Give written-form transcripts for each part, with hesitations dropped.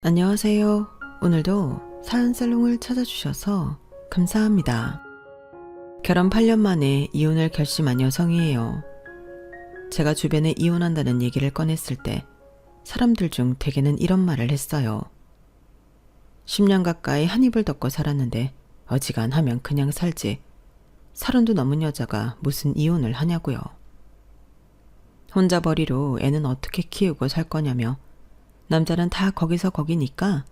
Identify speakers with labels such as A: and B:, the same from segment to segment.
A: 안녕하세요. 오늘도 사연살롱을 찾아주셔서 감사합니다. 결혼 8년 만에 이혼을 결심한 여성이에요. 제가 주변에 이혼한다는 얘기를 꺼냈을 때 사람들 중 대개는 이런 말을 했어요. 10년 가까이 한 입을 덮고 살았는데 어지간하면 그냥 살지. 30도 넘은 여자가 무슨 이혼을 하냐고요. 혼자 벌이로 애는 어떻게 키우고 살 거냐며 남자는 다 거기서 거기니까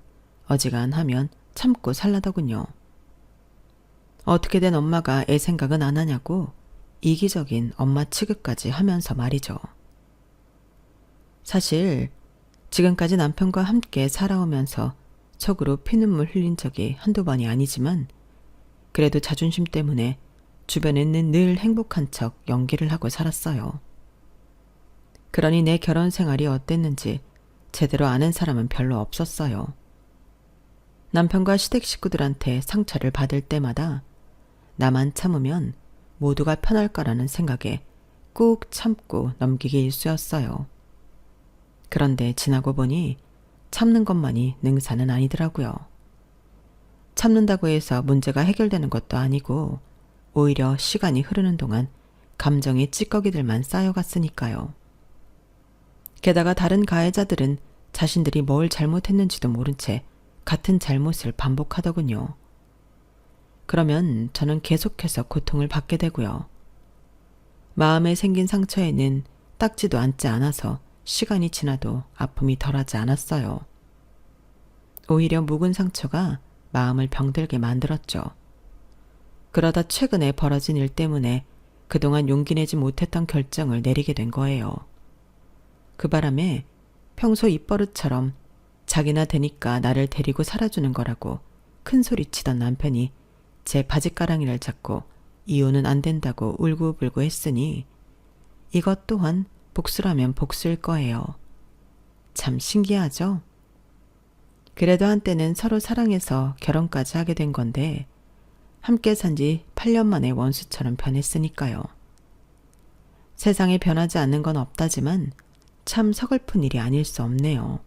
A: 어지간하면 참고 살라더군요. 어떻게 된 엄마가 애 생각은 안 하냐고 이기적인 엄마 취급까지 하면서 말이죠. 사실 지금까지 남편과 함께 살아오면서 속으로 피눈물 흘린 적이 한두 번이 아니지만 그래도 자존심 때문에 주변에는 늘 행복한 척 연기를 하고 살았어요. 그러니 내 결혼 생활이 어땠는지 제대로 아는 사람은 별로 없었어요. 남편과 시댁 식구들한테 상처를 받을 때마다 나만 참으면 모두가 편할 거라는 생각에 꾹 참고 넘기기 일쑤였어요. 그런데 지나고 보니 참는 것만이 능사는 아니더라고요. 참는다고 해서 문제가 해결되는 것도 아니고 오히려 시간이 흐르는 동안 감정의 찌꺼기들만 쌓여갔으니까요. 게다가 다른 가해자들은 자신들이 뭘 잘못했는지도 모른 채 같은 잘못을 반복하더군요. 그러면 저는 계속해서 고통을 받게 되고요. 마음에 생긴 상처에는 닦지도 않지 않아서 시간이 지나도 아픔이 덜하지 않았어요. 오히려 묵은 상처가 마음을 병들게 만들었죠. 그러다 최근에 벌어진 일 때문에 그동안 용기 내지 못했던 결정을 내리게 된 거예요. 그 바람에 평소 입버릇처럼 자기나 되니까 나를 데리고 살아주는 거라고 큰 소리치던 남편이 제 바짓가랑이를 잡고 이혼은 안 된다고 울고불고 했으니 이것 또한 복수라면 복수일 거예요. 참 신기하죠? 그래도 한때는 서로 사랑해서 결혼까지 하게 된 건데 함께 산 지 8년 만에 원수처럼 변했으니까요. 세상에 변하지 않는 건 없다지만 참 서글픈 일이 아닐 수 없네요.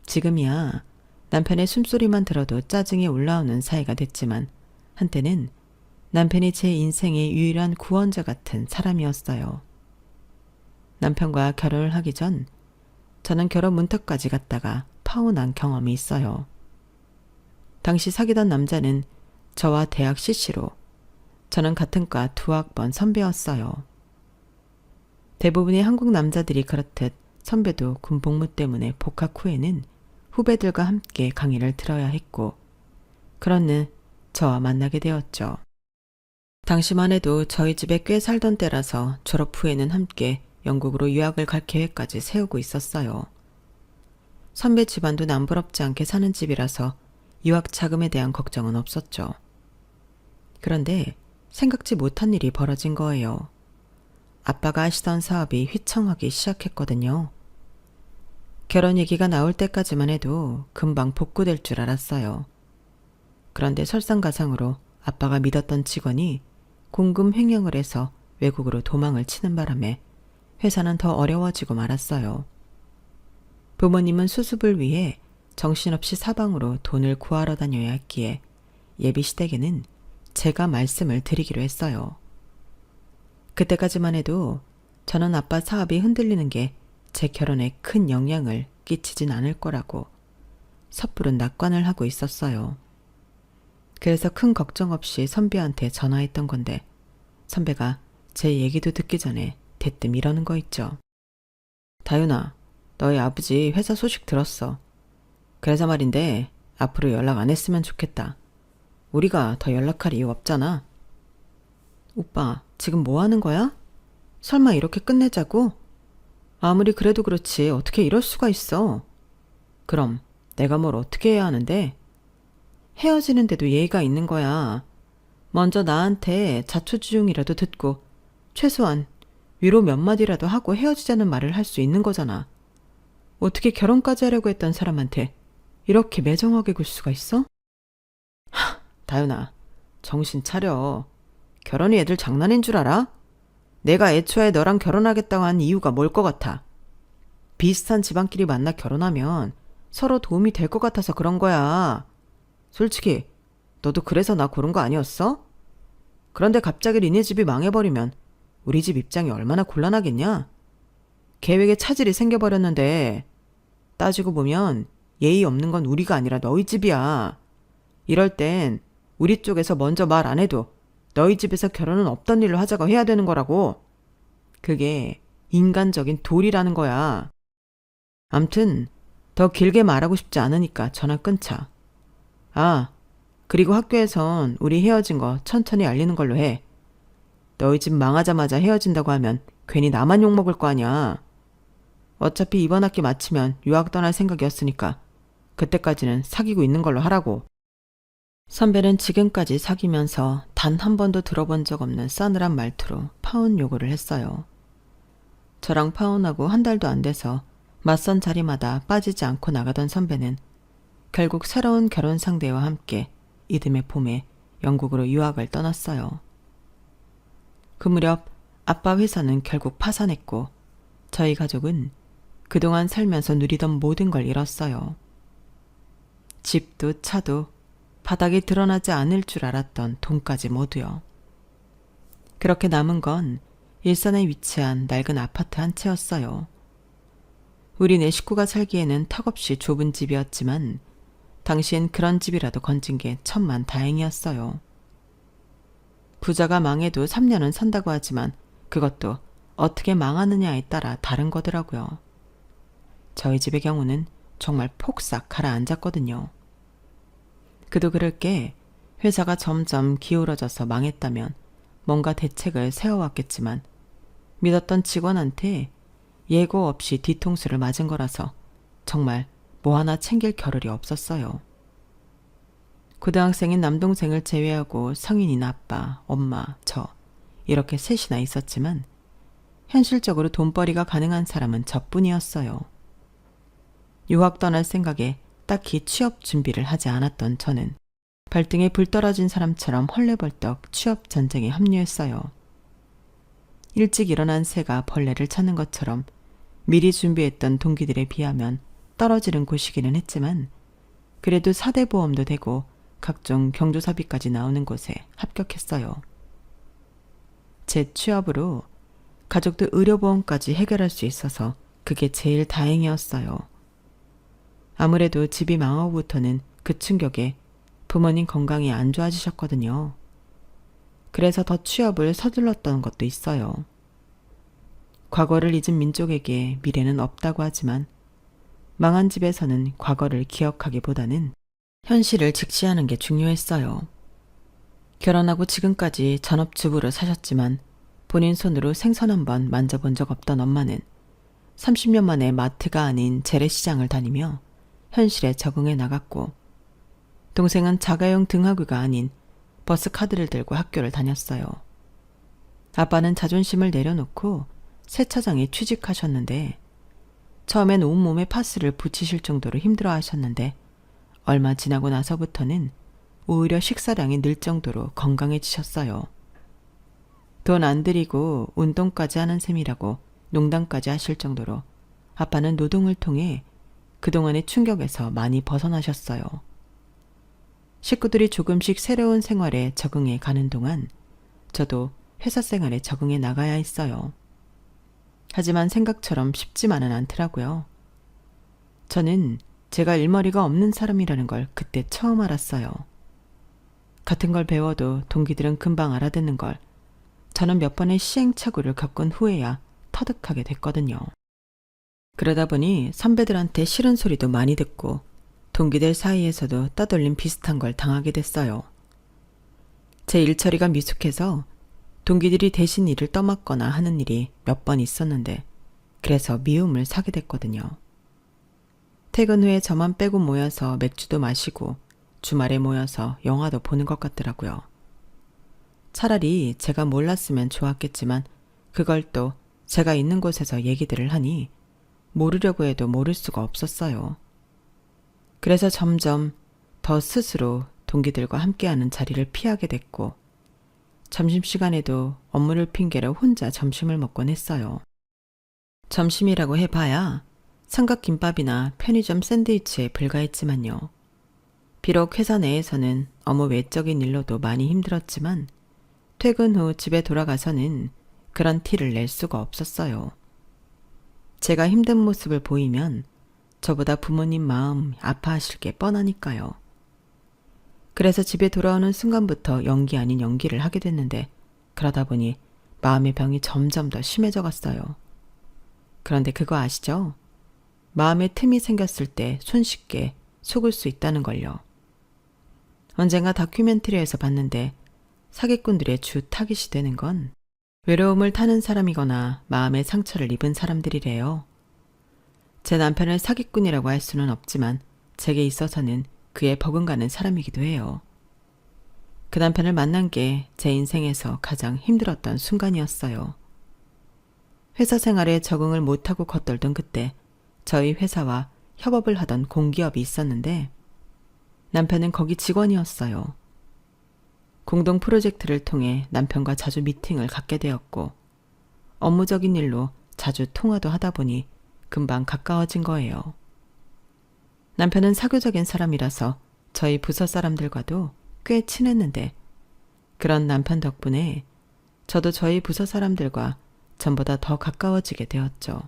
A: 지금이야 남편의 숨소리만 들어도 짜증이 올라오는 사이가 됐지만 한때는 남편이 제 인생의 유일한 구원자 같은 사람이었어요. 남편과 결혼을 하기 전 저는 결혼 문턱까지 갔다가 파혼한 경험이 있어요. 당시 사귀던 남자는 저와 대학 CC로 저는 같은 과 2학번 선배였어요. 대부분의 한국 남자들이 그렇듯 선배도 군 복무 때문에 복학 후에는 후배들과 함께 강의를 들어야 했고 그렇는 저와 만나게 되었죠. 당시만 해도 저희 집에 꽤 살던 때라서 졸업 후에는 함께 영국으로 유학을 갈 계획까지 세우고 있었어요. 선배 집안도 남부럽지 않게 사는 집이라서 유학 자금에 대한 걱정은 없었죠. 그런데 생각지 못한 일이 벌어진 거예요. 아빠가 하시던 사업이 휘청하기 시작했거든요. 결혼 얘기가 나올 때까지만 해도 금방 복구될 줄 알았어요. 그런데 설상가상으로 아빠가 믿었던 직원이 공금 횡령을 해서 외국으로 도망을 치는 바람에 회사는 더 어려워지고 말았어요. 부모님은 수습을 위해 정신없이 사방으로 돈을 구하러 다녀야 했기에 예비 시댁에는 제가 말씀을 드리기로 했어요. 그때까지만 해도 저는 아빠 사업이 흔들리는 게 제 결혼에 큰 영향을 끼치진 않을 거라고 섣부른 낙관을 하고 있었어요. 그래서 큰 걱정 없이 선배한테 전화했던 건데 선배가 제 얘기도 듣기 전에 대뜸 이러는 거 있죠. 다윤아, 너희 아버지 회사 소식 들었어. 그래서 말인데 앞으로 연락 안 했으면 좋겠다. 우리가 더 연락할 이유 없잖아. 오빠, 지금 뭐 하는 거야? 설마 이렇게 끝내자고? 아무리 그래도 그렇지 어떻게 이럴 수가 있어. 그럼 내가 뭘 어떻게 해야 하는데? 헤어지는데도 예의가 있는 거야. 먼저 나한테 자초지종이라도 듣고 최소한 위로 몇 마디라도 하고 헤어지자는 말을 할 수 있는 거잖아. 어떻게 결혼까지 하려고 했던 사람한테 이렇게 매정하게 굴 수가 있어? 다윤아, 정신 차려. 결혼이 애들 장난인 줄 알아? 내가 애초에 너랑 결혼하겠다고 한 이유가 뭘 것 같아? 비슷한 집안끼리 만나 결혼하면 서로 도움이 될 것 같아서 그런 거야. 솔직히 너도 그래서 나 고른 거 아니었어? 그런데 갑자기 니네 집이 망해버리면 우리 집 입장이 얼마나 곤란하겠냐? 계획에 차질이 생겨버렸는데 따지고 보면 예의 없는 건 우리가 아니라 너희 집이야. 이럴 땐 우리 쪽에서 먼저 말 안 해도 너희 집에서 결혼은 없던 일로 하자고 해야 되는 거라고. 그게 인간적인 도리라는 거야. 암튼 더 길게 말하고 싶지 않으니까 전화 끊자. 아, 그리고 학교에선 우리 헤어진 거 천천히 알리는 걸로 해. 너희 집 망하자마자 헤어진다고 하면 괜히 나만 욕먹을 거 아니야. 어차피 이번 학기 마치면 유학 떠날 생각이었으니까 그때까지는 사귀고 있는 걸로 하라고. 선배는 지금까지 사귀면서 단 한 번도 들어본 적 없는 싸늘한 말투로 파혼 요구를 했어요. 저랑 파혼하고 한 달도 안 돼서 맞선 자리마다 빠지지 않고 나가던 선배는 결국 새로운 결혼 상대와 함께 이듬해 봄에 영국으로 유학을 떠났어요. 그 무렵 아빠 회사는 결국 파산했고 저희 가족은 그동안 살면서 누리던 모든 걸 잃었어요. 집도 차도 바닥에 드러나지 않을 줄 알았던 돈까지 모두요. 그렇게 남은 건 일산에 위치한 낡은 아파트 한 채였어요. 우리 네 식구가 살기에는 턱없이 좁은 집이었지만 당시엔 그런 집이라도 건진 게 천만 다행이었어요. 부자가 망해도 3년은 산다고 하지만 그것도 어떻게 망하느냐에 따라 다른 거더라고요. 저희 집의 경우는 정말 폭삭 가라앉았거든요. 그도 그럴 게 회사가 점점 기울어져서 망했다면 뭔가 대책을 세워왔겠지만 믿었던 직원한테 예고 없이 뒤통수를 맞은 거라서 정말 뭐 하나 챙길 겨를이 없었어요. 고등학생인 남동생을 제외하고 성인인 아빠, 엄마, 저 이렇게 셋이나 있었지만 현실적으로 돈벌이가 가능한 사람은 저뿐이었어요. 유학 떠날 생각에 딱히 취업 준비를 하지 않았던 저는 발등에 불 떨어진 사람처럼 헐레벌떡 취업 전쟁에 합류했어요. 일찍 일어난 새가 벌레를 찾는 것처럼 미리 준비했던 동기들에 비하면 떨어지는 곳이기는 했지만 그래도 4대 보험도 되고 각종 경조사비까지 나오는 곳에 합격했어요. 제 취업으로 가족도 의료보험까지 해결할 수 있어서 그게 제일 다행이었어요. 아무래도 집이 망하고부터는 그 충격에 부모님 건강이 안 좋아지셨거든요. 그래서 더 취업을 서둘렀던 것도 있어요. 과거를 잊은 민족에게 미래는 없다고 하지만 망한 집에서는 과거를 기억하기보다는 현실을 직시하는 게 중요했어요. 결혼하고 지금까지 전업주부로 사셨지만 본인 손으로 생선 한 번 만져본 적 없던 엄마는 30년 만에 마트가 아닌 재래시장을 다니며 현실에 적응해 나갔고 동생은 자가용 등하교가 아닌 버스 카드를 들고 학교를 다녔어요. 아빠는 자존심을 내려놓고 세차장에 취직하셨는데 처음엔 온몸에 파스를 붙이실 정도로 힘들어 하셨는데 얼마 지나고 나서부터는 오히려 식사량이 늘 정도로 건강해지셨어요. 돈 안 들이고 운동까지 하는 셈이라고 농담까지 하실 정도로 아빠는 노동을 통해 그동안의 충격에서 많이 벗어나셨어요. 식구들이 조금씩 새로운 생활에 적응해 가는 동안 저도 회사 생활에 적응해 나가야 했어요. 하지만 생각처럼 쉽지만은 않더라고요. 저는 제가 일머리가 없는 사람이라는 걸 그때 처음 알았어요. 같은 걸 배워도 동기들은 금방 알아듣는 걸 저는 몇 번의 시행착오를 겪은 후에야 터득하게 됐거든요. 그러다 보니 선배들한테 싫은 소리도 많이 듣고 동기들 사이에서도 따돌림 비슷한 걸 당하게 됐어요. 제 일처리가 미숙해서 동기들이 대신 일을 떠맡거나 하는 일이 몇 번 있었는데 그래서 미움을 사게 됐거든요. 퇴근 후에 저만 빼고 모여서 맥주도 마시고 주말에 모여서 영화도 보는 것 같더라고요. 차라리 제가 몰랐으면 좋았겠지만 그걸 또 제가 있는 곳에서 얘기들을 하니 모르려고 해도 모를 수가 없었어요. 그래서 점점 더 스스로 동기들과 함께하는 자리를 피하게 됐고 점심시간에도 업무를 핑계로 혼자 점심을 먹곤 했어요. 점심이라고 해봐야 삼각김밥이나 편의점 샌드위치에 불과했지만요. 비록 회사 내에서는 업무 외적인 일로도 많이 힘들었지만 퇴근 후 집에 돌아가서는 그런 티를 낼 수가 없었어요. 제가 힘든 모습을 보이면 저보다 부모님 마음 아파하실 게 뻔하니까요. 그래서 집에 돌아오는 순간부터 연기 아닌 연기를 하게 됐는데 그러다 보니 마음의 병이 점점 더 심해져 갔어요. 그런데 그거 아시죠? 마음에 틈이 생겼을 때 손쉽게 속을 수 있다는 걸요. 언젠가 다큐멘터리에서 봤는데 사기꾼들의 주 타깃이 되는 건 외로움을 타는 사람이거나 마음의 상처를 입은 사람들이래요. 제 남편을 사기꾼이라고 할 수는 없지만 제게 있어서는 그에 버금가는 사람이기도 해요. 그 남편을 만난 게 제 인생에서 가장 힘들었던 순간이었어요. 회사 생활에 적응을 못하고 겉돌던 그때 저희 회사와 협업을 하던 공기업이 있었는데 남편은 거기 직원이었어요. 공동 프로젝트를 통해 남편과 자주 미팅을 갖게 되었고 업무적인 일로 자주 통화도 하다 보니 금방 가까워진 거예요. 남편은 사교적인 사람이라서 저희 부서 사람들과도 꽤 친했는데 그런 남편 덕분에 저도 저희 부서 사람들과 전보다 더 가까워지게 되었죠.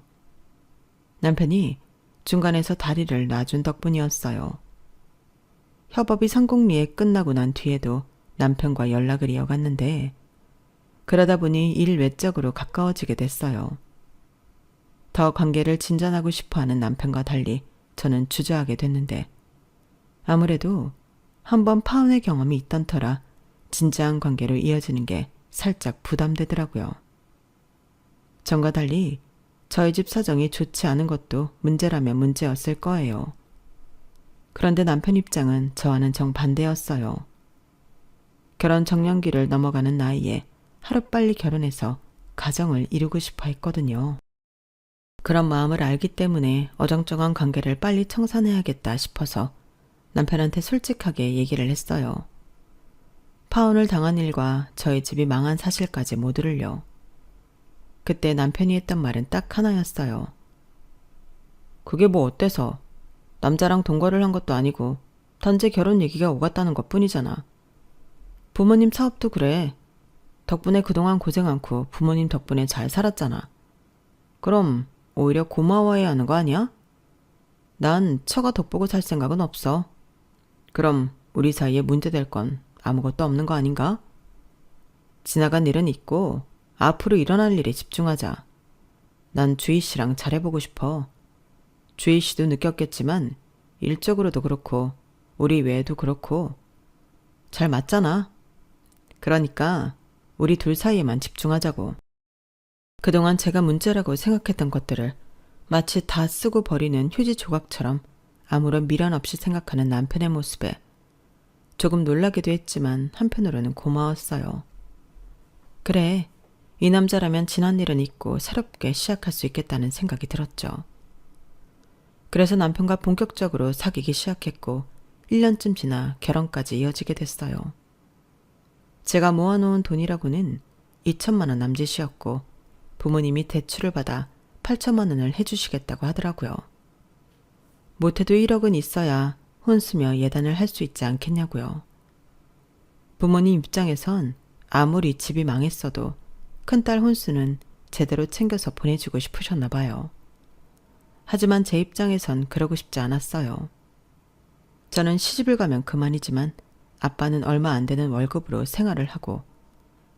A: 남편이 중간에서 다리를 놔준 덕분이었어요. 협업이 성공리에 끝나고 난 뒤에도 남편과 연락을 이어갔는데 그러다 보니 일 외적으로 가까워지게 됐어요. 더 관계를 진전하고 싶어하는 남편과 달리 저는 주저하게 됐는데 아무래도 한번 파혼의 경험이 있던 터라 진지한 관계로 이어지는 게 살짝 부담되더라고요. 전과 달리 저희 집 사정이 좋지 않은 것도 문제라면 문제였을 거예요. 그런데 남편 입장은 저와는 정반대였어요. 결혼 정년기를 넘어가는 나이에 하루빨리 결혼해서 가정을 이루고 싶어 했거든요. 그런 마음을 알기 때문에 어정쩡한 관계를 빨리 청산해야겠다 싶어서 남편한테 솔직하게 얘기를 했어요. 파혼을 당한 일과 저희 집이 망한 사실까지 모두를요. 그때 남편이 했던 말은 딱 하나였어요. 그게 뭐 어때서? 남자랑 동거를 한 것도 아니고 단지 결혼 얘기가 오갔다는 것뿐이잖아. 부모님 사업도 그래. 덕분에 그동안 고생 않고 부모님 덕분에 잘 살았잖아. 그럼 오히려 고마워해야 하는 거 아니야? 난 처가 덕보고 살 생각은 없어. 그럼 우리 사이에 문제될 건 아무것도 없는 거 아닌가? 지나간 일은 있고 앞으로 일어날 일에 집중하자. 난 주희 씨랑 잘해보고 싶어. 주희 씨도 느꼈겠지만 일적으로도 그렇고 우리 외에도 그렇고 잘 맞잖아. 그러니까 우리 둘 사이에만 집중하자고. 그동안 제가 문제라고 생각했던 것들을 마치 다 쓰고 버리는 휴지 조각처럼 아무런 미련 없이 생각하는 남편의 모습에 조금 놀라기도 했지만 한편으로는 고마웠어요. 그래, 이 남자라면 지난 일은 잊고 새롭게 시작할 수 있겠다는 생각이 들었죠. 그래서 남편과 본격적으로 사귀기 시작했고 1년쯤 지나 결혼까지 이어지게 됐어요. 제가 모아놓은 돈이라고는 2천만 원 남짓이었고 부모님이 대출을 받아 8천만 원을 해주시겠다고 하더라고요. 못해도 1억은 있어야 혼수며 예단을 할 수 있지 않겠냐고요. 부모님 입장에선 아무리 집이 망했어도 큰딸 혼수는 제대로 챙겨서 보내주고 싶으셨나 봐요. 하지만 제 입장에선 그러고 싶지 않았어요. 저는 시집을 가면 그만이지만 아빠는 얼마 안 되는 월급으로 생활을 하고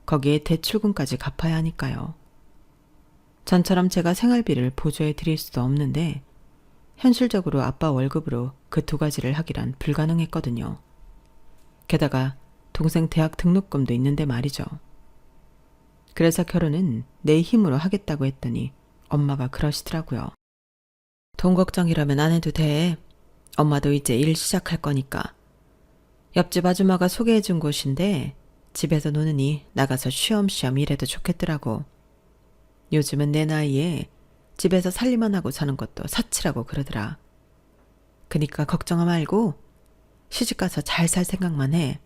A: 거기에 대출금까지 갚아야 하니까요. 전처럼 제가 생활비를 보조해 드릴 수도 없는데 현실적으로 아빠 월급으로 그 두 가지를 하기란 불가능했거든요. 게다가 동생 대학 등록금도 있는데 말이죠. 그래서 결혼은 내 힘으로 하겠다고 했더니 엄마가 그러시더라고요. 돈 걱정이라면 안 해도 돼. 엄마도 이제 일 시작할 거니까. 옆집 아줌마가 소개해준 곳인데 집에서 노느니 나가서 쉬엄쉬엄 일해도 좋겠더라고. 요즘은 내 나이에 집에서 살림만 하고 사는 것도 사치라고 그러더라. 그니까 걱정 말고 시집가서 잘 살 생각만 해.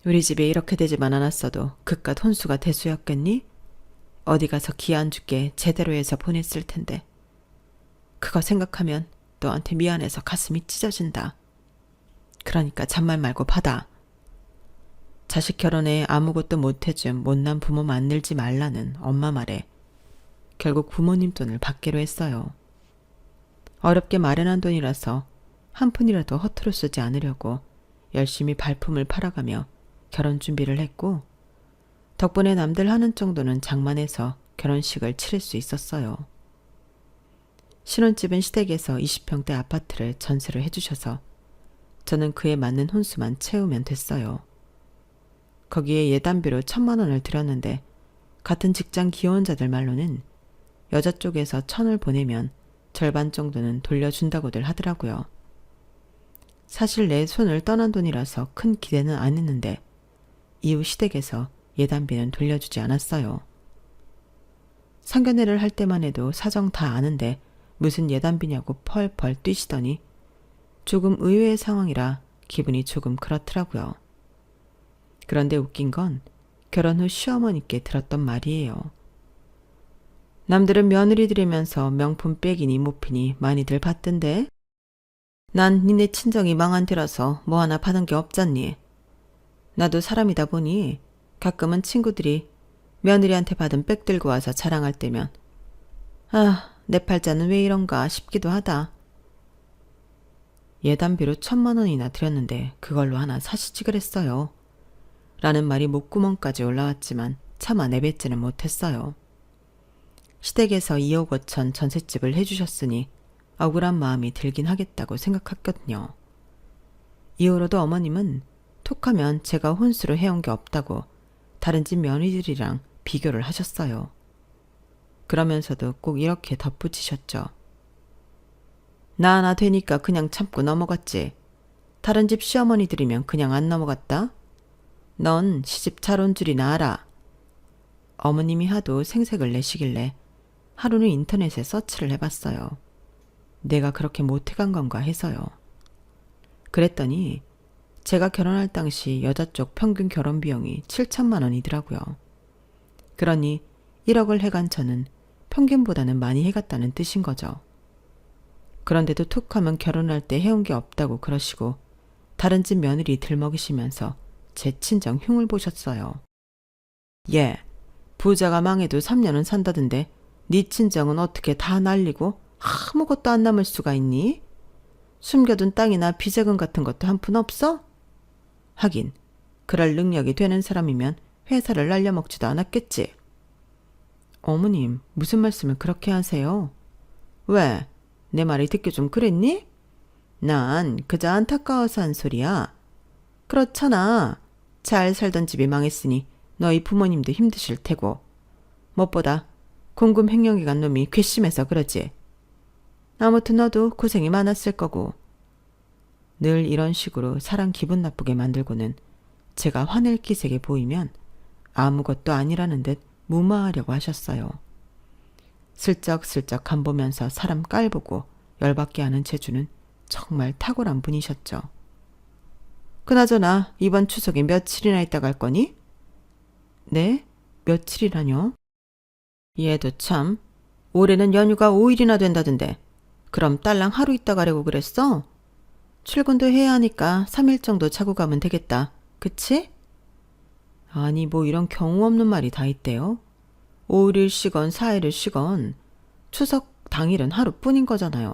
A: 우리 집에 이렇게 되지만 않았어도 그깟 혼수가 대수였겠니? 어디 가서 기 안 죽게 제대로 해서 보냈을 텐데. 그거 생각하면 너한테 미안해서 가슴이 찢어진다. 그러니까 잔말 말고 받아. 자식 결혼에 아무것도 못해준 못난 부모 만들지 말라는 엄마 말에 결국 부모님 돈을 받기로 했어요. 어렵게 마련한 돈이라서 한 푼이라도 허투루 쓰지 않으려고 열심히 발품을 팔아가며 결혼 준비를 했고, 덕분에 남들 하는 정도는 장만해서 결혼식을 치를 수 있었어요. 신혼집은 시댁에서 20평대 아파트를 전세를 해주셔서 저는 그에 맞는 혼수만 채우면 됐어요. 거기에 예단비로 1,000만 원을 들였는데 같은 직장 기혼자들 말로는 여자 쪽에서 1,000을 보내면 절반 정도는 돌려준다고들 하더라고요. 사실 내 손을 떠난 돈이라서 큰 기대는 안 했는데 이후 시댁에서 예단비는 돌려주지 않았어요. 상견례를 할 때만 해도 사정 다 아는데 무슨 예단비냐고 펄펄 뛰시더니 조금 의외의 상황이라 기분이 조금 그렇더라고요. 그런데 웃긴 건 결혼 후 시어머니께 들었던 말이에요. 남들은 며느리 들이면서 명품 백이니 모피니 많이들 받던데 난 니네 친정이 망한 데라서 뭐 하나 받은 게 없잖니. 나도 사람이다 보니 가끔은 친구들이 며느리한테 받은 백 들고 와서 자랑할 때면 내 팔자는 왜 이런가 싶기도 하다. 예단비로 1,000만 원이나 들였는데 그걸로 하나 사시지 그랬어요. 라는 말이 목구멍까지 올라왔지만 차마 내뱉지는 못했어요. 시댁에서 2억 5천 전셋집을 해주셨으니 억울한 마음이 들긴 하겠다고 생각했거든요. 이후로도 어머님은 톡하면 제가 혼수를 해온 게 없다고 다른 집 며느리들이랑 비교를 하셨어요. 그러면서도 꼭 이렇게 덧붙이셨죠. 나 하나 되니까 그냥 참고 넘어갔지. 다른 집 시어머니들이면 그냥 안 넘어갔다. 넌 시집 잘 온 줄이나 알아. 어머님이 하도 생색을 내시길래 하루는 인터넷에 서치를 해봤어요. 내가 그렇게 못해간 건가 해서요. 그랬더니 제가 결혼할 당시 여자 쪽 평균 결혼 비용이 7,000만 원이더라고요. 그러니 1억을 해간 저는 평균보다는 많이 해갔다는 뜻인 거죠. 그런데도 툭하면 결혼할 때 해온 게 없다고 그러시고 다른 집 며느리 들먹이시면서 제 친정 흉을 보셨어요. 예, 부자가 망해도 3년은 산다던데 네 친정은 어떻게 다 날리고 아무것도 안 남을 수가 있니? 숨겨둔 땅이나 비자금 같은 것도 한 푼 없어? 하긴 그럴 능력이 되는 사람이면 회사를 날려먹지도 않았겠지. 어머님, 무슨 말씀을 그렇게 하세요? 왜? 내 말이 듣기 좀 그랬니? 난 그저 안타까워서 한 소리야. 그렇잖아. 잘 살던 집이 망했으니 너희 부모님도 힘드실 테고. 무엇보다 궁금횡령이 간 놈이 괘씸해서 그러지. 아무튼 너도 고생이 많았을 거고. 늘 이런 식으로 사람 기분 나쁘게 만들고는 제가 화낼 기색에 보이면 아무것도 아니라는 듯 무마하려고 하셨어요. 슬쩍슬쩍 간보면서 사람 깔보고 열받게 하는 재주는 정말 탁월한 분이셨죠. 그나저나 이번 추석에 며칠이나 있다 갈 거니? 네? 며칠이라뇨? 얘도 참, 올해는 연휴가 5일이나 된다던데 그럼 딸랑 하루 있다 가려고 그랬어? 출근도 해야 하니까 3일 정도 자고 가면 되겠다. 그치? 아니 뭐 이런 경우 없는 말이 다 있대요. 5일을 쉬건 4일을 쉬건 추석 당일은 하루뿐인 거잖아요.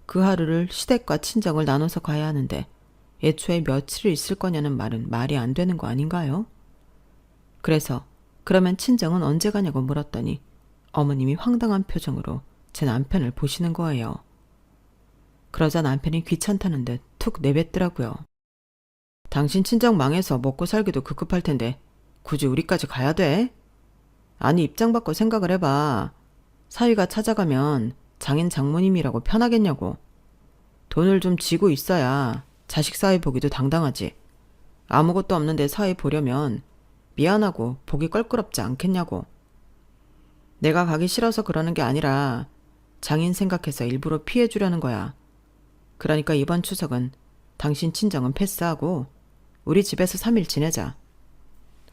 A: 그 하루를 시댁과 친정을 나눠서 가야 하는데 애초에 며칠을 있을 거냐는 말은 말이 안 되는 거 아닌가요? 그래서 그러면 친정은 언제 가냐고 물었더니 어머님이 황당한 표정으로 제 남편을 보시는 거예요. 그러자 남편이 귀찮다는 듯 툭 내뱉더라고요. 당신 친정 망해서 먹고 살기도 급급할 텐데 굳이 우리까지 가야 돼? 아니 입장 바꿔 생각을 해봐. 사위가 찾아가면 장인 장모님이라고 편하겠냐고. 돈을 좀 쥐고 있어야 자식 사위 보기도 당당하지. 아무것도 없는데 사위 보려면 미안하고 보기 껄끄럽지 않겠냐고. 내가 가기 싫어서 그러는 게 아니라 장인 생각해서 일부러 피해주려는 거야. 그러니까 이번 추석은 당신 친정은 패스하고 우리 집에서 3일 지내자.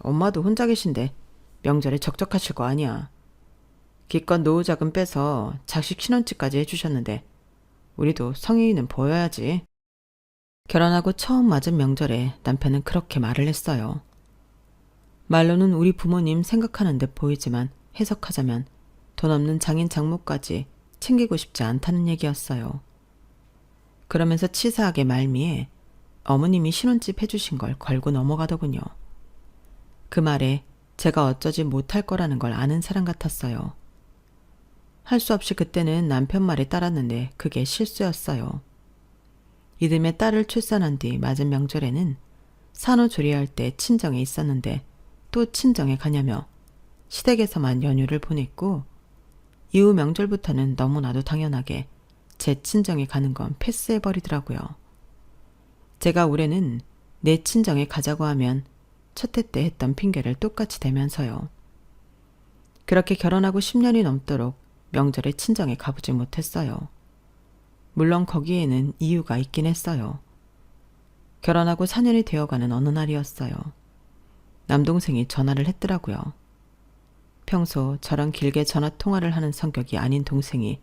A: 엄마도 혼자 계신데 명절에 적적하실 거 아니야. 기껏 노후자금 빼서 자식 신혼집까지 해주셨는데 우리도 성의는 보여야지. 결혼하고 처음 맞은 명절에 남편은 그렇게 말을 했어요. 말로는 우리 부모님 생각하는 듯 보이지만 해석하자면 돈 없는 장인 장모까지 챙기고 싶지 않다는 얘기였어요. 그러면서 치사하게 말미에 어머님이 신혼집 해주신 걸 걸고 넘어가더군요. 그 말에 제가 어쩌지 못할 거라는 걸 아는 사람 같았어요. 할 수 없이 그때는 남편 말에 따랐는데 그게 실수였어요. 이듬해 딸을 출산한 뒤 맞은 명절에는 산후조리할 때 친정에 있었는데 또 친정에 가냐며 시댁에서만 연휴를 보냈고 이후 명절부터는 너무나도 당연하게 제 친정에 가는 건 패스해버리더라고요. 제가 올해는 내 친정에 가자고 하면 첫 해 때 했던 핑계를 똑같이 대면서요. 그렇게 결혼하고 10년이 넘도록 명절에 친정에 가보지 못했어요. 물론 거기에는 이유가 있긴 했어요. 결혼하고 4년이 되어가는 어느 날이었어요. 남동생이 전화를 했더라고요. 평소 저랑 길게 전화 통화를 하는 성격이 아닌 동생이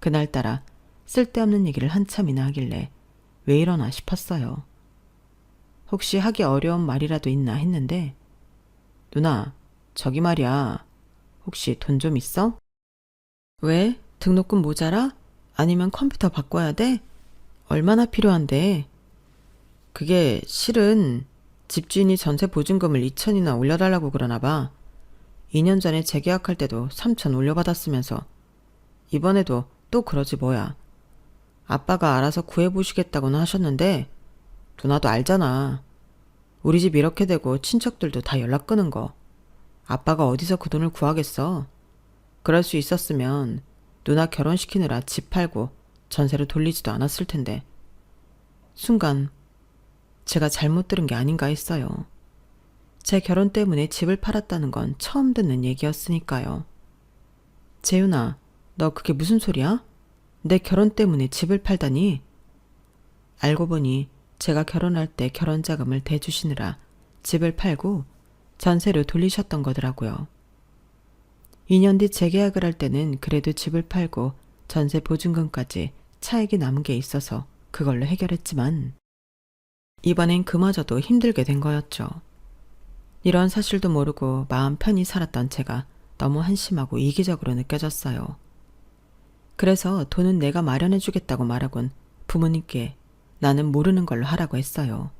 A: 그날따라 쓸데없는 얘기를 한참이나 하길래 왜 이러나 싶었어요. 혹시 하기 어려운 말이라도 있나 했는데 누나, 저기 말이야. 혹시 돈 좀 있어? 왜? 등록금 모자라? 아니면 컴퓨터 바꿔야 돼? 얼마나 필요한데? 그게 실은 집주인이 전세 보증금을 2천이나 올려달라고 그러나 봐. 2년 전에 재계약할 때도 3천 올려받았으면서 이번에도 또 그러지 뭐야. 아빠가 알아서 구해보시겠다고는 하셨는데 누나도 알잖아. 우리 집 이렇게 되고 친척들도 다 연락 끊은 거. 아빠가 어디서 그 돈을 구하겠어. 그럴 수 있었으면 누나 결혼시키느라 집 팔고 전세로 돌리지도 않았을 텐데. 순간 제가 잘못 들은 게 아닌가 했어요. 제 결혼 때문에 집을 팔았다는 건 처음 듣는 얘기였으니까요. 재윤아, 너 그게 무슨 소리야? 내 결혼 때문에 집을 팔다니? 알고 보니 제가 결혼할 때 결혼자금을 대주시느라 집을 팔고 전세로 돌리셨던 거더라고요. 2년 뒤 재계약을 할 때는 그래도 집을 팔고 전세 보증금까지 차액이 남은 게 있어서 그걸로 해결했지만 이번엔 그마저도 힘들게 된 거였죠. 이런 사실도 모르고 마음 편히 살았던 제가 너무 한심하고 이기적으로 느껴졌어요. 그래서 돈은 내가 마련해 주겠다고 말하곤 부모님께 나는 모르는 걸로 하라고 했어요.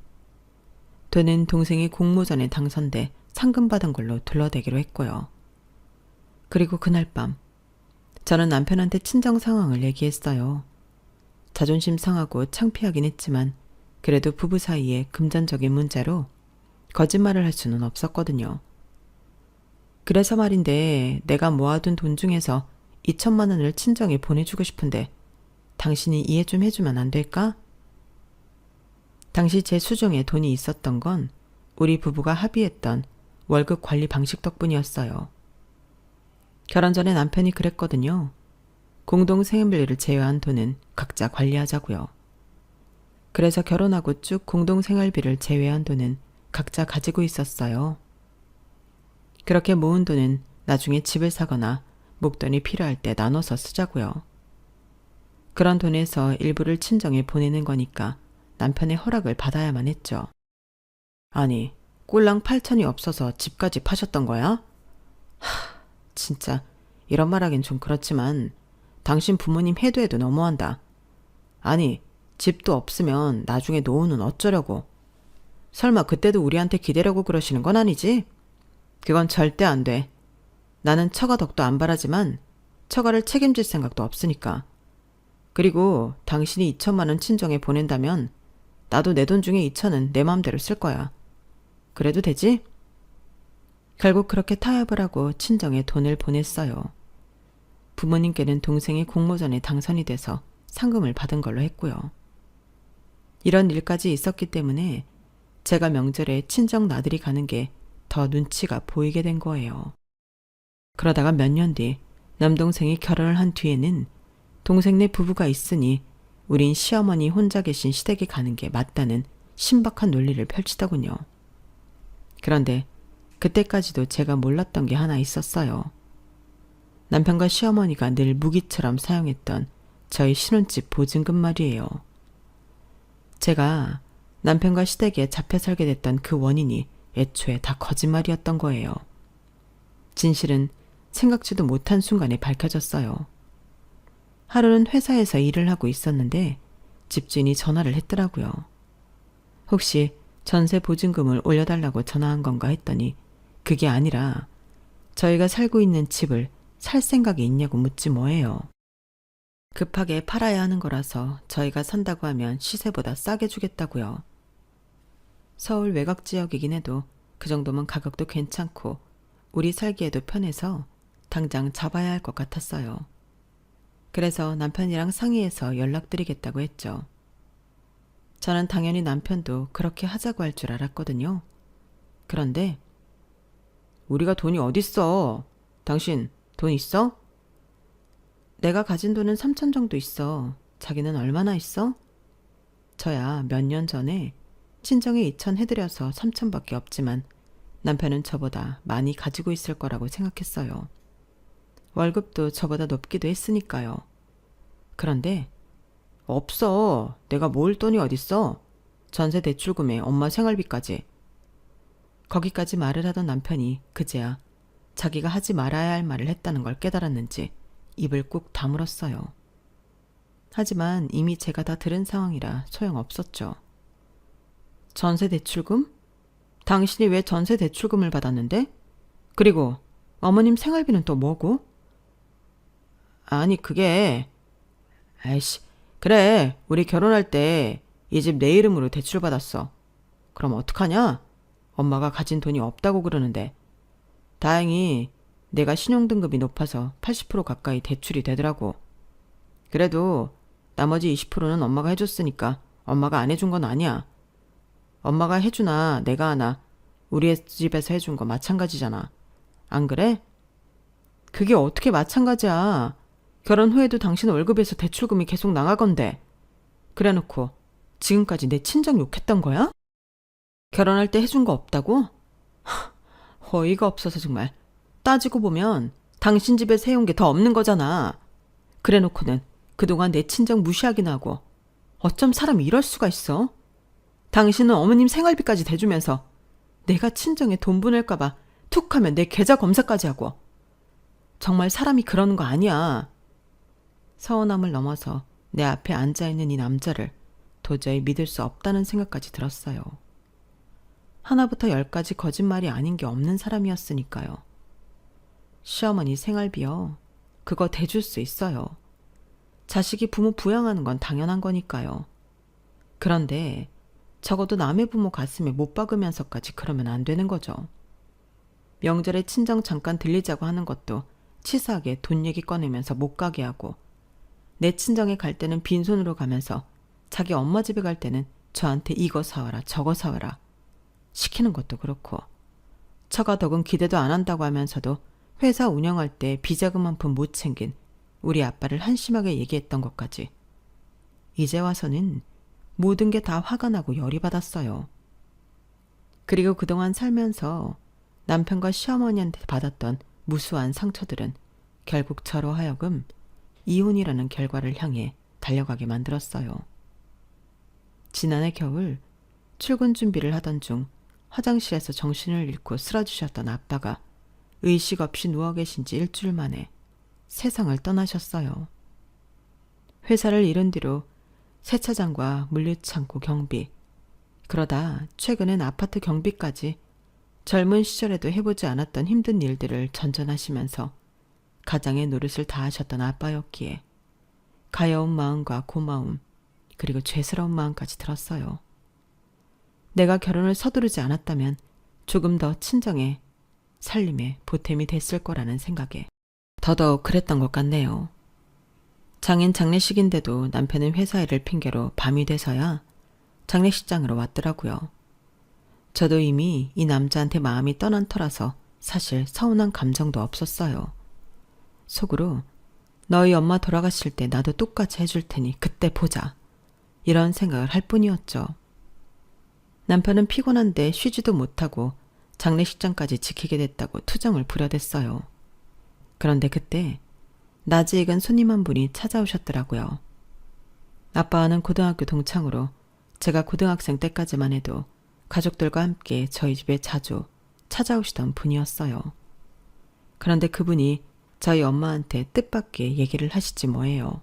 A: 돈은 동생이 공모전에 당선돼 상금 받은 걸로 둘러대기로 했고요. 그리고 그날 밤 저는 남편한테 친정 상황을 얘기했어요. 자존심 상하고 창피하긴 했지만 그래도 부부 사이에 금전적인 문제로 거짓말을 할 수는 없었거든요. 그래서 말인데 내가 모아둔 돈 중에서 2천만 원을 친정에 보내주고 싶은데 당신이 이해 좀 해주면 안 될까? 당시 제 수중에 돈이 있었던 건 우리 부부가 합의했던 월급 관리 방식 덕분이었어요. 결혼 전에 남편이 그랬거든요. 공동 생활비를 제외한 돈은 각자 관리하자고요. 그래서 결혼하고 쭉 공동 생활비를 제외한 돈은 각자 가지고 있었어요. 그렇게 모은 돈은 나중에 집을 사거나 목돈이 필요할 때 나눠서 쓰자고요. 그런 돈에서 일부를 친정에 보내는 거니까 남편의 허락을 받아야만 했죠. 아니, 꼴랑 8천이 없어서 집까지 파셨던 거야? 진짜 이런 말하긴 좀 그렇지만 당신 부모님 해도 해도 너무한다. 아니, 집도 없으면 나중에 노후는 어쩌려고. 설마 그때도 우리한테 기대려고 그러시는 건 아니지? 그건 절대 안 돼. 나는 처가 덕도 안 바라지만 처가를 책임질 생각도 없으니까. 그리고 당신이 2천만 원 친정에 보낸다면 나도 내 돈 중에 2천은 내 마음대로 쓸 거야. 그래도 되지? 결국 그렇게 타협을 하고 친정에 돈을 보냈어요. 부모님께는 동생이 공모전에 당선이 돼서 상금을 받은 걸로 했고요. 이런 일까지 있었기 때문에 제가 명절에 친정 나들이 가는 게 더 눈치가 보이게 된 거예요. 그러다가 몇 년 뒤 남동생이 결혼을 한 뒤에는 동생네 부부가 있으니 우린 시어머니 혼자 계신 시댁에 가는 게 맞다는 신박한 논리를 펼치더군요. 그런데 그때까지도 제가 몰랐던 게 하나 있었어요. 남편과 시어머니가 늘 무기처럼 사용했던 저희 신혼집 보증금 말이에요. 제가 남편과 시댁에 잡혀 살게 됐던 그 원인이 애초에 다 거짓말이었던 거예요. 진실은 생각지도 못한 순간에 밝혀졌어요. 하루는 회사에서 일을 하고 있었는데 집주인이 전화를 했더라고요. 혹시 전세 보증금을 올려달라고 전화한 건가 했더니 그게 아니라 저희가 살고 있는 집을 살 생각이 있냐고 묻지 뭐예요. 급하게 팔아야 하는 거라서 저희가 산다고 하면 시세보다 싸게 주겠다고요. 서울 외곽 지역이긴 해도 그 정도면 가격도 괜찮고 우리 살기에도 편해서 당장 잡아야 할 것 같았어요. 그래서 남편이랑 상의해서 연락드리겠다고 했죠. 저는 당연히 남편도 그렇게 하자고 할 줄 알았거든요. 그런데 우리가 돈이 어딨어? 당신 돈 있어? 내가 가진 돈은 3천 정도 있어. 자기는 얼마나 있어? 저야 몇 년 전에 친정에 2천 해드려서 3천밖에 없지만 남편은 저보다 많이 가지고 있을 거라고 생각했어요. 월급도 저보다 높기도 했으니까요. 그런데 없어. 내가 모을 돈이 어딨어. 전세 대출금에 엄마 생활비까지. 거기까지 말을 하던 남편이 그제야 자기가 하지 말아야 할 말을 했다는 걸 깨달았는지 입을 꾹 다물었어요. 하지만 이미 제가 다 들은 상황이라 소용없었죠. 전세 대출금? 당신이 왜 전세 대출금을 받았는데? 그리고 어머님 생활비는 또 뭐고? 아니 그게... 아이씨, 그래 우리 결혼할 때 이 집 내 이름으로 대출받았어. 그럼 어떡하냐? 엄마가 가진 돈이 없다고 그러는데 다행히 내가 신용등급이 높아서 80% 가까이 대출이 되더라고. 그래도 나머지 20%는 엄마가 해줬으니까 엄마가 안 해준 건 아니야. 엄마가 해주나 내가 하나 우리 집에서 해준 거 마찬가지잖아. 안 그래? 그게 어떻게 마찬가지야. 결혼 후에도 당신 월급에서 대출금이 계속 나가건데. 그래놓고 지금까지 내 친정 욕했던 거야? 결혼할 때 해준 거 없다고? 어이가 없어서 정말. 따지고 보면 당신 집에서 해온 게 더 없는 거잖아. 그래놓고는 그동안 내 친정 무시하기나 하고. 어쩜 사람이 이럴 수가 있어? 당신은 어머님 생활비까지 대주면서 내가 친정에 돈 보낼까봐 툭 하면 내 계좌 검사까지 하고. 정말 사람이 그러는 거 아니야. 서운함을 넘어서 내 앞에 앉아있는 이 남자를 도저히 믿을 수 없다는 생각까지 들었어요. 하나부터 열까지 거짓말이 아닌 게 없는 사람이었으니까요. 시어머니 생활비요. 그거 대줄 수 있어요. 자식이 부모 부양하는 건 당연한 거니까요. 그런데 적어도 남의 부모 가슴에 못 박으면서까지 그러면 안 되는 거죠. 명절에 친정 잠깐 들리자고 하는 것도 치사하게 돈 얘기 꺼내면서 못 가게 하고, 내 친정에 갈 때는 빈손으로 가면서 자기 엄마 집에 갈 때는 저한테 이거 사와라 저거 사와라 시키는 것도 그렇고, 처가덕은 기대도 안 한다고 하면서도 회사 운영할 때 비자금 한 푼 못 챙긴 우리 아빠를 한심하게 얘기했던 것까지. 이제 와서는 모든 게 다 화가 나고 열이 받았어요. 그리고 그동안 살면서 남편과 시어머니한테 받았던 무수한 상처들은 결국 저로 하여금 이혼이라는 결과를 향해 달려가게 만들었어요. 지난해 겨울 출근 준비를 하던 중 화장실에서 정신을 잃고 쓰러지셨던 아빠가 의식 없이 누워 계신 지 일주일 만에 세상을 떠나셨어요. 회사를 잃은 뒤로 세차장과 물류창고 경비, 그러다 최근엔 아파트 경비까지 젊은 시절에도 해보지 않았던 힘든 일들을 전전하시면서 가장의 노릇을 다하셨던 아빠였기에 가여운 마음과 고마움, 그리고 죄스러운 마음까지 들었어요. 내가 결혼을 서두르지 않았다면 조금 더 친정에 살림에 보탬이 됐을 거라는 생각에 더더욱 그랬던 것 같네요. 장인 장례식인데도 남편은 회사 일을 핑계로 밤이 돼서야 장례식장으로 왔더라고요. 저도 이미 이 남자한테 마음이 떠난 터라서 사실 서운한 감정도 없었어요. 속으로 너희 엄마 돌아가실 때 나도 똑같이 해줄 테니 그때 보자, 이런 생각을 할 뿐이었죠. 남편은 피곤한데 쉬지도 못하고 장례식장까지 지키게 됐다고 투정을 부려댔어요. 그런데 그때 낯이 익은 손님 한 분이 찾아오셨더라고요. 아빠와는 고등학교 동창으로 제가 고등학생 때까지만 해도 가족들과 함께 저희 집에 자주 찾아오시던 분이었어요. 그런데 그분이 저희 엄마한테 뜻밖의 얘기를 하시지 뭐예요.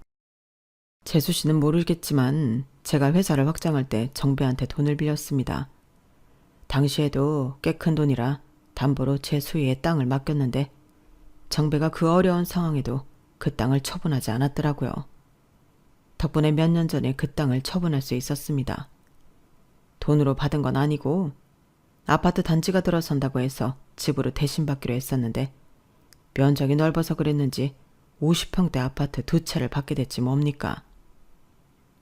A: 재수 씨는 모르겠지만 제가 회사를 확장할 때 정배한테 돈을 빌렸습니다. 당시에도 꽤 큰 돈이라 담보로 제 수위의 땅을 맡겼는데 정배가 그 어려운 상황에도 그 땅을 처분하지 않았더라고요. 덕분에 몇 년 전에 그 땅을 처분할 수 있었습니다. 돈으로 받은 건 아니고 아파트 단지가 들어선다고 해서 집으로 대신 받기로 했었는데 면적이 넓어서 그랬는지 50평대 아파트 2채를 받게 됐지 뭡니까.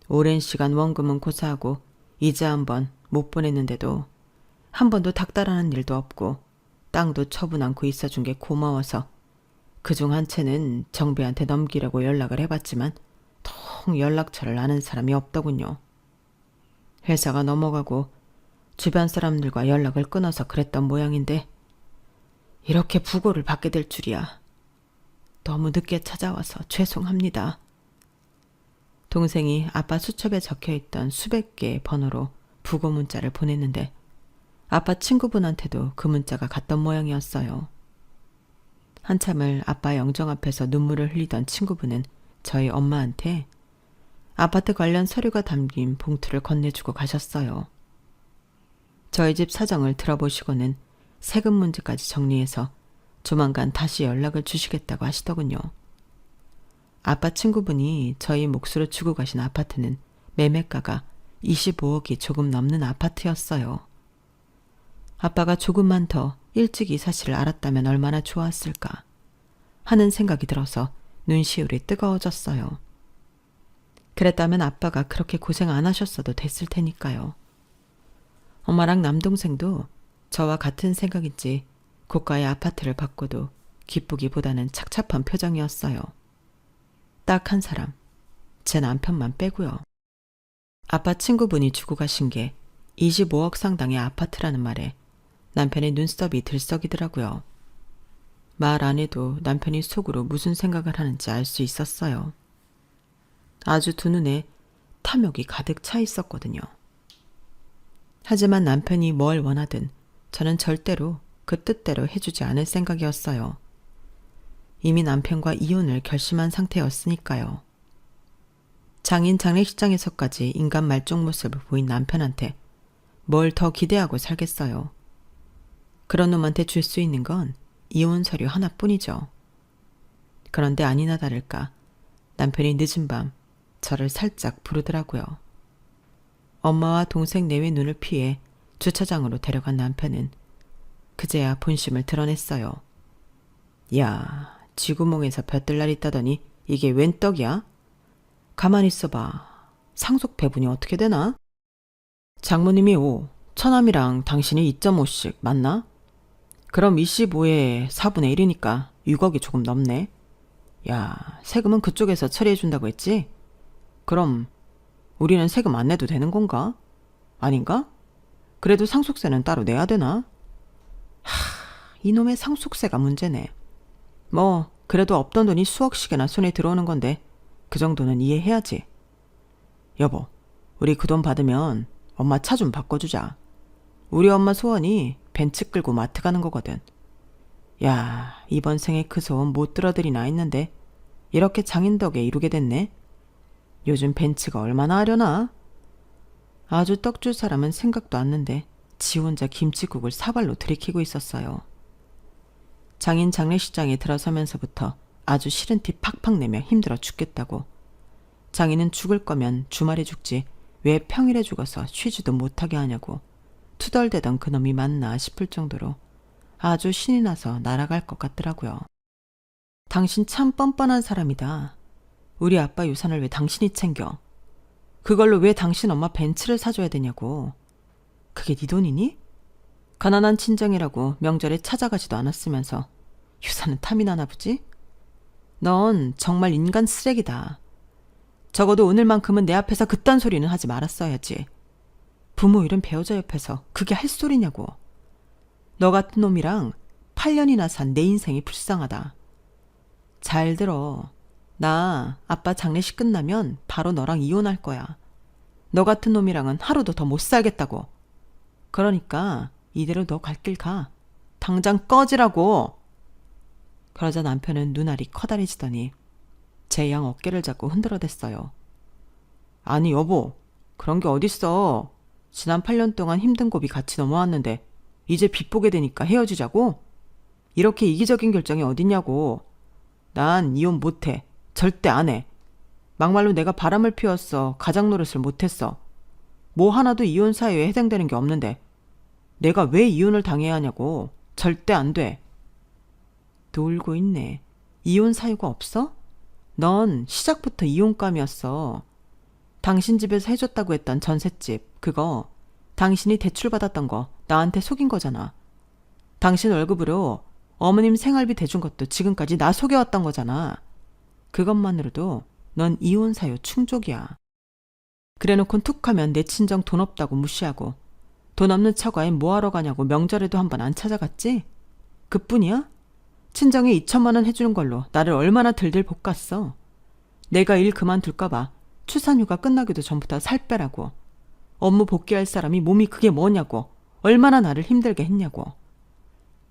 A: 오랜 시간 원금은 고사하고 이자 한 번 못 보냈는데도 한 번도 닥달하는 일도 없고 땅도 처분 않고 있어준 게 고마워서 그중 한 채는 정배한테 넘기려고 연락을 해봤지만 통 연락처를 아는 사람이 없더군요. 회사가 넘어가고 주변 사람들과 연락을 끊어서 그랬던 모양인데 이렇게 부고를 받게 될 줄이야. 너무 늦게 찾아와서 죄송합니다. 동생이 아빠 수첩에 적혀있던 수백 개의 번호로 부고 문자를 보냈는데 아빠 친구분한테도 그 문자가 갔던 모양이었어요. 한참을 아빠 영정 앞에서 눈물을 흘리던 친구분은 저희 엄마한테 아파트 관련 서류가 담긴 봉투를 건네주고 가셨어요. 저희 집 사정을 들어보시고는 세금 문제까지 정리해서 조만간 다시 연락을 주시겠다고 하시더군요. 아빠 친구분이 저희 몫으로 주고 가신 아파트는 매매가가 25억이 조금 넘는 아파트였어요. 아빠가 조금만 더 일찍 이 사실을 알았다면 얼마나 좋았을까 하는 생각이 들어서 눈시울이 뜨거워졌어요. 그랬다면 아빠가 그렇게 고생 안 하셨어도 됐을 테니까요. 엄마랑 남동생도 저와 같은 생각인지 고가의 아파트를 받고도 기쁘기보다는 착잡한 표정이었어요. 딱 한 사람, 제 남편만 빼고요. 아빠 친구분이 주고 가신 게 25억 상당의 아파트라는 말에 남편의 눈썹이 들썩이더라고요. 말 안 해도 남편이 속으로 무슨 생각을 하는지 알 수 있었어요. 아주 두 눈에 탐욕이 가득 차 있었거든요. 하지만 남편이 뭘 원하든 저는 절대로 그 뜻대로 해주지 않을 생각이었어요. 이미 남편과 이혼을 결심한 상태였으니까요. 장인 장례식장에서까지 인간 말종 모습을 보인 남편한테 뭘 더 기대하고 살겠어요. 그런 놈한테 줄 수 있는 건 이혼 서류 하나뿐이죠. 그런데 아니나 다를까 남편이 늦은 밤 저를 살짝 부르더라고요. 엄마와 동생 내외 눈을 피해 주차장으로 데려간 남편은 그제야 본심을 드러냈어요. 야, 쥐구멍에서 볕들 날 있다더니 이게 웬 떡이야? 가만히 있어봐. 상속 배분이 어떻게 되나? 장모님이 5, 처남이랑 당신이 2.5씩 맞나? 그럼 25에 4분의 1이니까 6억이 조금 넘네. 야, 세금은 그쪽에서 처리해준다고 했지? 그럼 우리는 세금 안 내도 되는 건가? 아닌가? 그래도 상속세는 따로 내야 되나? 이놈의 상속세가 문제네. 뭐 그래도 없던 돈이 수억씩이나 손에 들어오는 건데 그 정도는 이해해야지. 여보, 우리 그 돈 받으면 엄마 차 좀 바꿔주자. 우리 엄마 소원이 벤츠 끌고 마트 가는 거거든. 야, 이번 생에 그 소원 못 들어드리나 했는데 이렇게 장인 덕에 이루게 됐네. 요즘 벤츠가 얼마나 하려나? 아주 떡줄 사람은 생각도 않는데 지 혼자 김치국을 사발로 들이키고 있었어요. 장인 장례식장에 들어서면서부터 아주 싫은 티 팍팍 내며 힘들어 죽겠다고. 장인은 죽을 거면 주말에 죽지 왜 평일에 죽어서 쉬지도 못하게 하냐고 투덜대던 그놈이 맞나 싶을 정도로 아주 신이 나서 날아갈 것 같더라고요. 당신 참 뻔뻔한 사람이다. 우리 아빠 유산을 왜 당신이 챙겨? 그걸로 왜 당신 엄마 벤츠를 사줘야 되냐고. 그게 네 돈이니? 가난한 친정이라고 명절에 찾아가지도 않았으면서 유산은 탐이 나나 보지? 넌 정말 인간 쓰레기다. 적어도 오늘만큼은 내 앞에서 그딴 소리는 하지 말았어야지. 부모 잃은 배우자 옆에서 그게 할 소리냐고. 너 같은 놈이랑 8년이나 산 내 인생이 불쌍하다. 잘 들어. 나 아빠 장례식 끝나면 바로 너랑 이혼할 거야. 너 같은 놈이랑은 하루도 더 못 살겠다고. 그러니까 이대로 너 갈 길 가. 당장 꺼지라고. 그러자 남편은 눈알이 커다래지더니 제 양 어깨를 잡고 흔들어댔어요. 아니 여보, 그런 게 어딨어. 지난 8년 동안 힘든 고비 같이 넘어왔는데 이제 빚 보게 되니까 헤어지자고? 이렇게 이기적인 결정이 어딨냐고. 난 이혼 못해. 절대 안 해. 막말로 내가 바람을 피웠어. 가장 노릇을 못했어. 뭐 하나도 이혼 사유에 해당되는 게 없는데 내가 왜 이혼을 당해야 하냐고. 절대 안 돼. 놀고 있네. 이혼 사유가 없어? 넌 시작부터 이혼감이었어. 당신 집에서 해줬다고 했던 전셋집, 그거 당신이 대출받았던 거 나한테 속인 거잖아. 당신 월급으로 어머님 생활비 대준 것도 지금까지 나 속여왔던 거잖아. 그것만으로도 넌 이혼 사유 충족이야. 그래놓곤 툭하면 내 친정 돈 없다고 무시하고 돈 없는 처가엔 뭐하러 가냐고 명절에도 한 번 안 찾아갔지? 그뿐이야? 친정에 2천만 원 해주는 걸로 나를 얼마나 들들 볶았어. 내가 일 그만둘까봐 출산휴가 끝나기도 전부터 살 빼라고. 업무 복귀할 사람이 몸이 그게 뭐냐고. 얼마나 나를 힘들게 했냐고.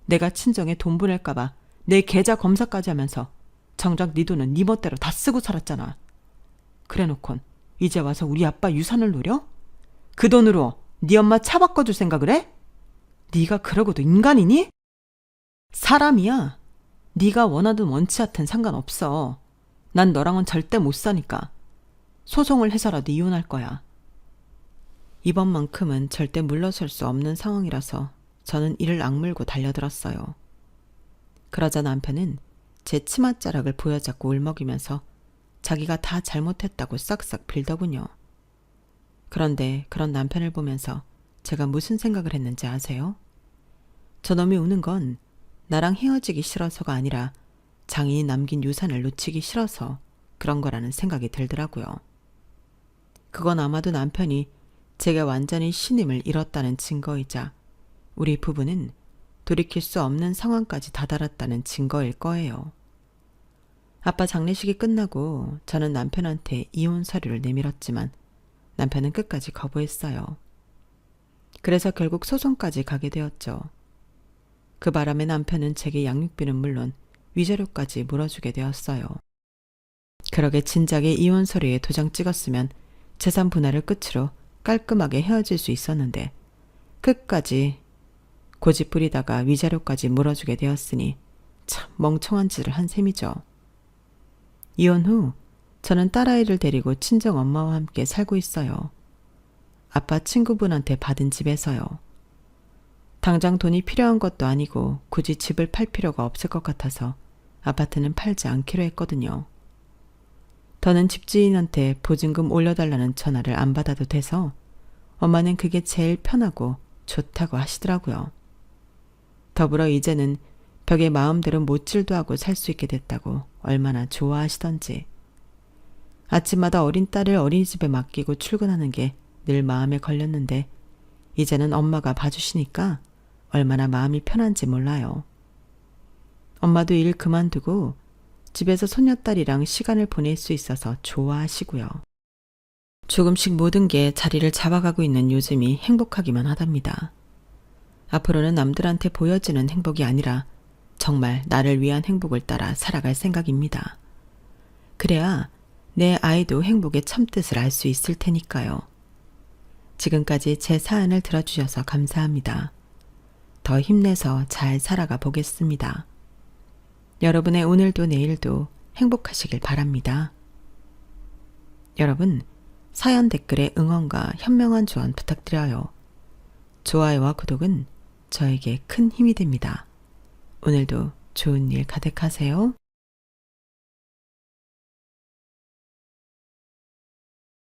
A: 내가 친정에 돈 보낼까봐 내 계좌 검사까지 하면서 정작 네 돈은 네 멋대로 다 쓰고 살았잖아. 그래놓곤 이제 와서 우리 아빠 유산을 노려? 그 돈으로 네 엄마 차 바꿔줄 생각을 해? 네가 그러고도 인간이니? 사람이야. 네가 원하든 원치 않든 상관없어. 난 너랑은 절대 못 사니까. 소송을 해서라도 이혼할 거야. 이번만큼은 절대 물러설 수 없는 상황이라서 저는 이를 악물고 달려들었어요. 그러자 남편은 제 치맛자락을 보여잡고 울먹이면서 자기가 다 잘못했다고 싹싹 빌더군요. 그런데 그런 남편을 보면서 제가 무슨 생각을 했는지 아세요? 저놈이 우는 건 나랑 헤어지기 싫어서가 아니라 장인이 남긴 유산을 놓치기 싫어서 그런 거라는 생각이 들더라고요. 그건 아마도 남편이 제가 완전히 신임을 잃었다는 증거이자 우리 부부는 돌이킬 수 없는 상황까지 다다랐다는 증거일 거예요. 아빠 장례식이 끝나고 저는 남편한테 이혼 서류를 내밀었지만 남편은 끝까지 거부했어요. 그래서 결국 소송까지 가게 되었죠. 그 바람에 남편은 제게 양육비는 물론 위자료까지 물어주게 되었어요. 그러게 진작에 이혼 서류에 도장 찍었으면 재산 분할을 끝으로 깔끔하게 헤어질 수 있었는데 끝까지 고집 부리다가 위자료까지 물어주게 되었으니 참 멍청한 짓을 한 셈이죠. 이혼 후 저는 딸아이를 데리고 친정 엄마와 함께 살고 있어요. 아빠 친구분한테 받은 집에서요. 당장 돈이 필요한 것도 아니고 굳이 집을 팔 필요가 없을 것 같아서 아파트는 팔지 않기로 했거든요. 더는 집주인한테 보증금 올려달라는 전화를 안 받아도 돼서 엄마는 그게 제일 편하고 좋다고 하시더라고요. 더불어 이제는 벽에 마음대로 못질도 하고 살 수 있게 됐다고 얼마나 좋아하시던지. 아침마다 어린 딸을 어린이집에 맡기고 출근하는 게 늘 마음에 걸렸는데 이제는 엄마가 봐주시니까 얼마나 마음이 편한지 몰라요. 엄마도 일 그만두고 집에서 손녀딸이랑 시간을 보낼 수 있어서 좋아하시고요. 조금씩 모든 게 자리를 잡아가고 있는 요즘이 행복하기만 하답니다. 앞으로는 남들한테 보여지는 행복이 아니라 정말 나를 위한 행복을 따라 살아갈 생각입니다. 그래야 내 아이도 행복의 참뜻을 알 수 있을 테니까요. 지금까지 제 사연을 들어주셔서 감사합니다. 더 힘내서 잘 살아가 보겠습니다. 여러분의 오늘도 내일도 행복하시길 바랍니다. 여러분, 사연 댓글에 응원과 현명한 조언 부탁드려요. 좋아요와 구독은 저에게 큰 힘이 됩니다. 오늘도 좋은 일 가득하세요.